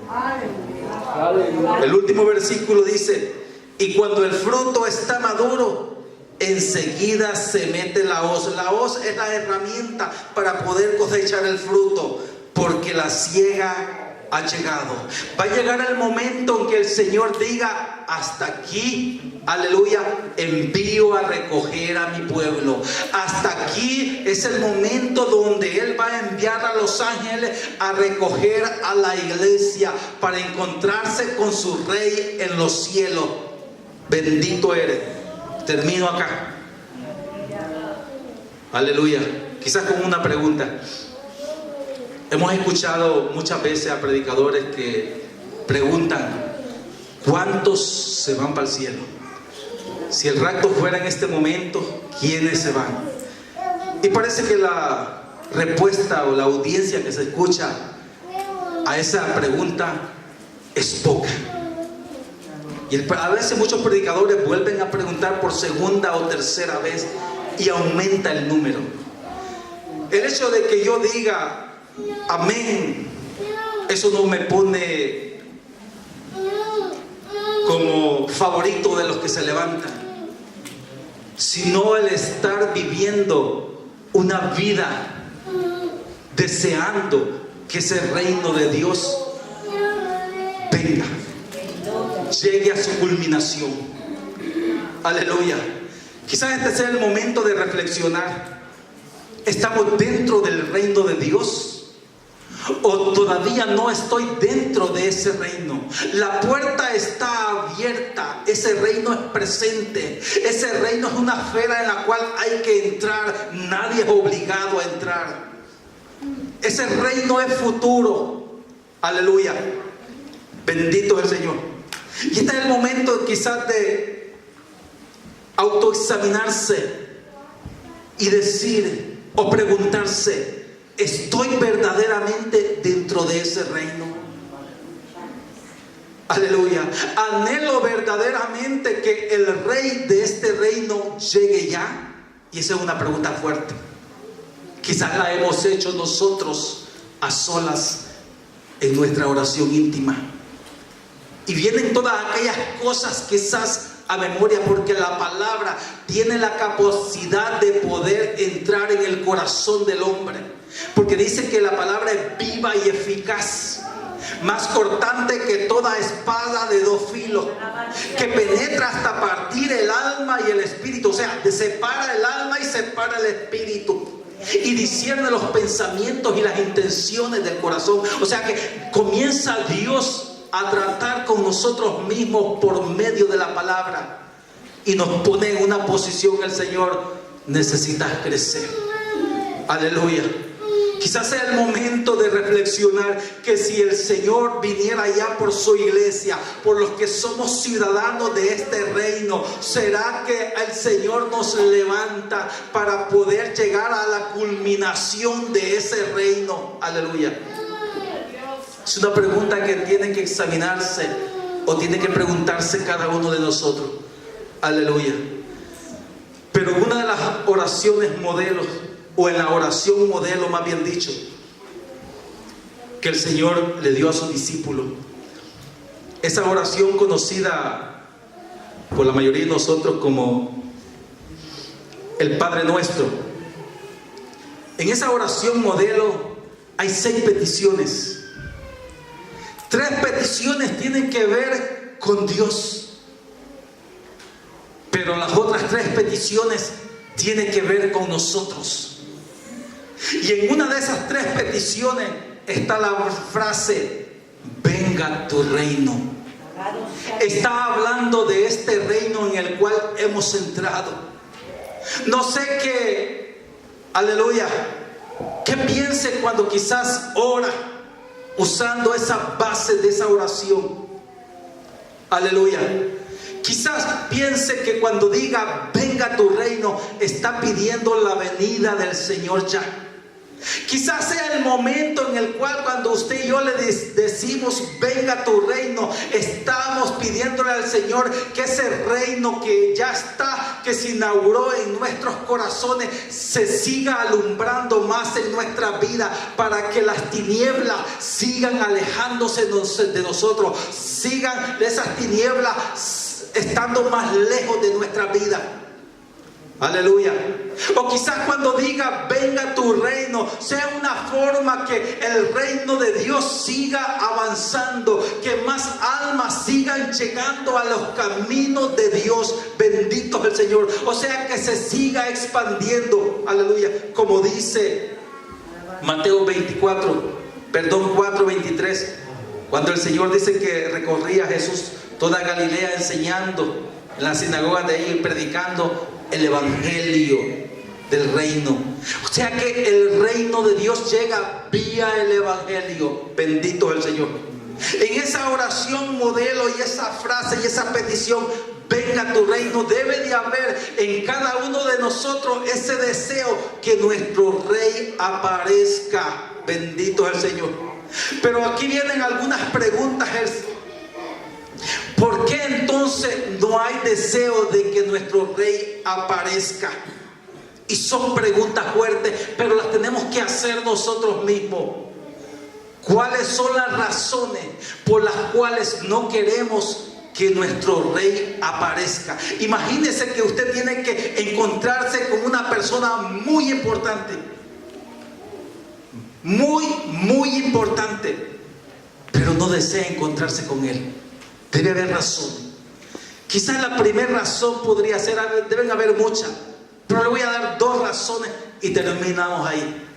Aleluya. El último versículo dice: y cuando el fruto está maduro, enseguida se mete la hoz. La hoz es la herramienta para poder cosechar el fruto, porque la siega ha llegado. Va a llegar el momento en que el Señor diga: hasta aquí, aleluya, envío a recoger a mi pueblo. Hasta aquí es el momento donde Él va a enviar a los ángeles a recoger a la iglesia para encontrarse con su Rey en los cielos. Bendito eres. Termino acá. Aleluya. Quizás con una pregunta. Hemos escuchado muchas veces a predicadores que preguntan: ¿cuántos se van para el cielo? Si el rapto fuera en este momento, ¿quiénes se van? Y parece que la respuesta o la audiencia que se escucha a esa pregunta es poca. Y a veces muchos predicadores vuelven a preguntar por segunda o tercera vez y aumenta el número. El hecho de que yo diga amén, eso no me pone como favorito de los que se levantan, sino el estar viviendo una vida deseando que ese reino de Dios venga, llegue a su culminación. Aleluya. Quizás este sea el momento de reflexionar. ¿Estamos dentro del reino de Dios? ¿O todavía no estoy dentro de ese reino? La puerta está abierta. Ese reino es presente. Ese reino es una esfera en la cual hay que entrar. Nadie es obligado a entrar. Ese reino es futuro. Aleluya. Bendito es el Señor. Y este es el momento quizás de autoexaminarse y decir o preguntarse: ¿estoy verdaderamente dentro de ese reino? Aleluya. ¿Anhelo verdaderamente que el rey de este reino llegue ya? Y esa es una pregunta fuerte. Quizás la hemos hecho nosotros a solas en nuestra oración íntima. Y vienen todas aquellas cosas quizás a memoria, porque la palabra tiene la capacidad de poder entrar en el corazón del hombre. Porque dice que la palabra es viva y eficaz, más cortante que toda espada de dos filos, que penetra hasta partir el alma y el espíritu. O sea, separa el alma y separa el espíritu, y discierne los pensamientos y las intenciones del corazón. O sea que comienza Dios a tratar con nosotros mismos por medio de la palabra, y nos pone en una posición el Señor: necesitas crecer. Aleluya. Quizás sea el momento de reflexionar que si el Señor viniera ya por su iglesia, por los que somos ciudadanos de este reino, ¿será que el Señor nos levanta para poder llegar a la culminación de ese reino? Aleluya. Es una pregunta que tiene que examinarse, o tiene que preguntarse cada uno de nosotros. Aleluya. Pero una de las oraciones modelos, o en la oración modelo más bien dicho, que el Señor le dio a sus discípulos, esa oración conocida por la mayoría de nosotros como el Padre Nuestro. En esa oración modelo hay 6 peticiones. 3 peticiones tienen que ver con Dios, pero las otras 3 peticiones tienen que ver con nosotros. Y en una de esas 3 peticiones está la frase: venga tu reino. Está hablando de este reino en el cual hemos entrado. No sé qué, aleluya, qué piense cuando quizás ora usando esa base de esa oración. Aleluya. Quizás piense que cuando diga venga tu reino, está pidiendo la venida del Señor ya. Quizás sea el momento en el cual cuando usted y yo le decimos venga tu reino, estamos pidiéndole al Señor que ese reino que ya está, que se inauguró en nuestros corazones, se siga alumbrando más en nuestra vida, para que las tinieblas sigan alejándose de nosotros, sigan esas tinieblas estando más lejos de nuestra vida. Aleluya. O quizás cuando diga venga tu reino, sea una forma que el reino de Dios siga avanzando, que más almas sigan llegando a los caminos de Dios. Bendito es el Señor. O sea, que se siga expandiendo. Aleluya. Como dice Mateo 4:23, cuando el Señor dice que recorría Jesús toda Galilea enseñando en las sinagogas de ellos y predicando el evangelio del reino. O sea que el reino de Dios llega vía el evangelio. Bendito es el Señor. En esa oración modelo y esa frase y esa petición, venga tu reino, debe de haber en cada uno de nosotros ese deseo que nuestro rey aparezca. Bendito es el Señor. Pero aquí vienen algunas preguntas. ¿Por qué entonces hay deseo de que nuestro rey aparezca. Y son preguntas fuertes, pero las tenemos que hacer nosotros mismos. ¿Cuáles son las razones por las cuales no queremos que nuestro rey aparezca? Imagínese que usted tiene que encontrarse con una persona muy importante. Muy importante. Pero no desea encontrarse con él. Debe haber razón. Quizás la primera razón podría ser, deben haber muchas, pero le voy a dar 2 razones y terminamos ahí.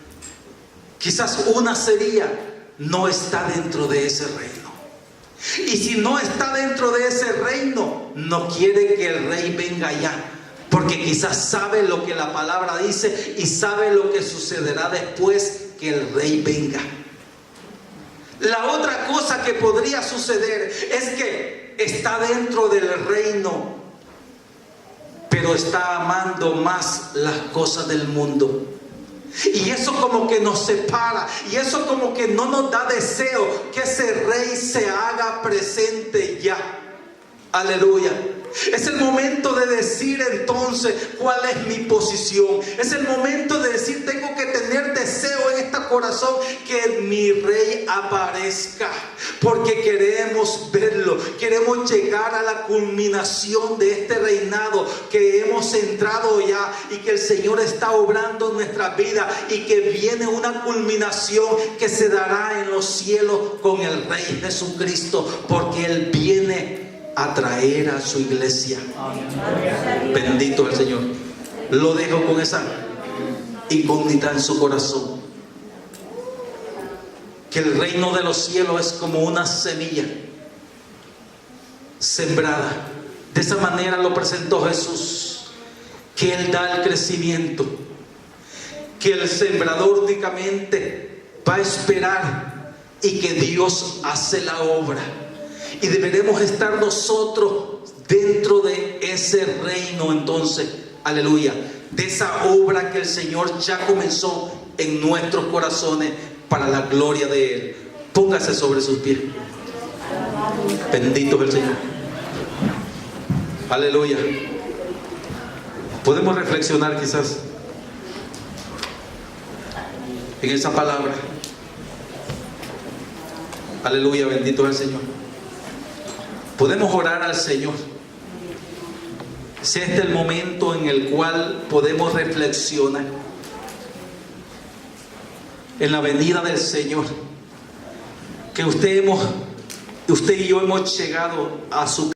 Quizás una sería: no está dentro de ese reino. Y si no está dentro de ese reino, no quiere que el rey venga allá, porque quizás sabe lo que la palabra dice y sabe lo que sucederá después que el rey venga. La otra cosa que podría suceder es que está dentro del reino, pero está amando más las cosas del mundo. Y eso como que nos separa, y eso como que no nos da deseo que ese rey se haga presente ya. Aleluya. Es el momento de decir entonces cuál es mi posición. Es el momento de decir: tengo que tener deseo en este corazón que mi rey aparezca, porque queremos verlo, queremos llegar a la culminación de este reinado que hemos entrado ya, y que el Señor está obrando en nuestra vida, y que viene una culminación que se dará en los cielos con el Rey Jesucristo, porque Él viene a traer a su iglesia. Bendito el Señor. Lo dejo con esa incógnita en su corazón, que el reino de los cielos es como una semilla sembrada. De esa manera lo presentó Jesús, que Él da el crecimiento, que el sembrador únicamente va a esperar y que Dios hace la obra. Y deberemos estar nosotros dentro de ese reino entonces, aleluya, de esa obra que el Señor ya comenzó en nuestros corazones para la gloria de Él. Póngase sobre sus pies. Bendito es el Señor. Aleluya. Podemos reflexionar quizás en esa palabra. Aleluya, bendito es el Señor. Podemos orar al Señor. Si este es el momento en el cual podemos reflexionar en la venida del Señor, que usted y yo hemos llegado a su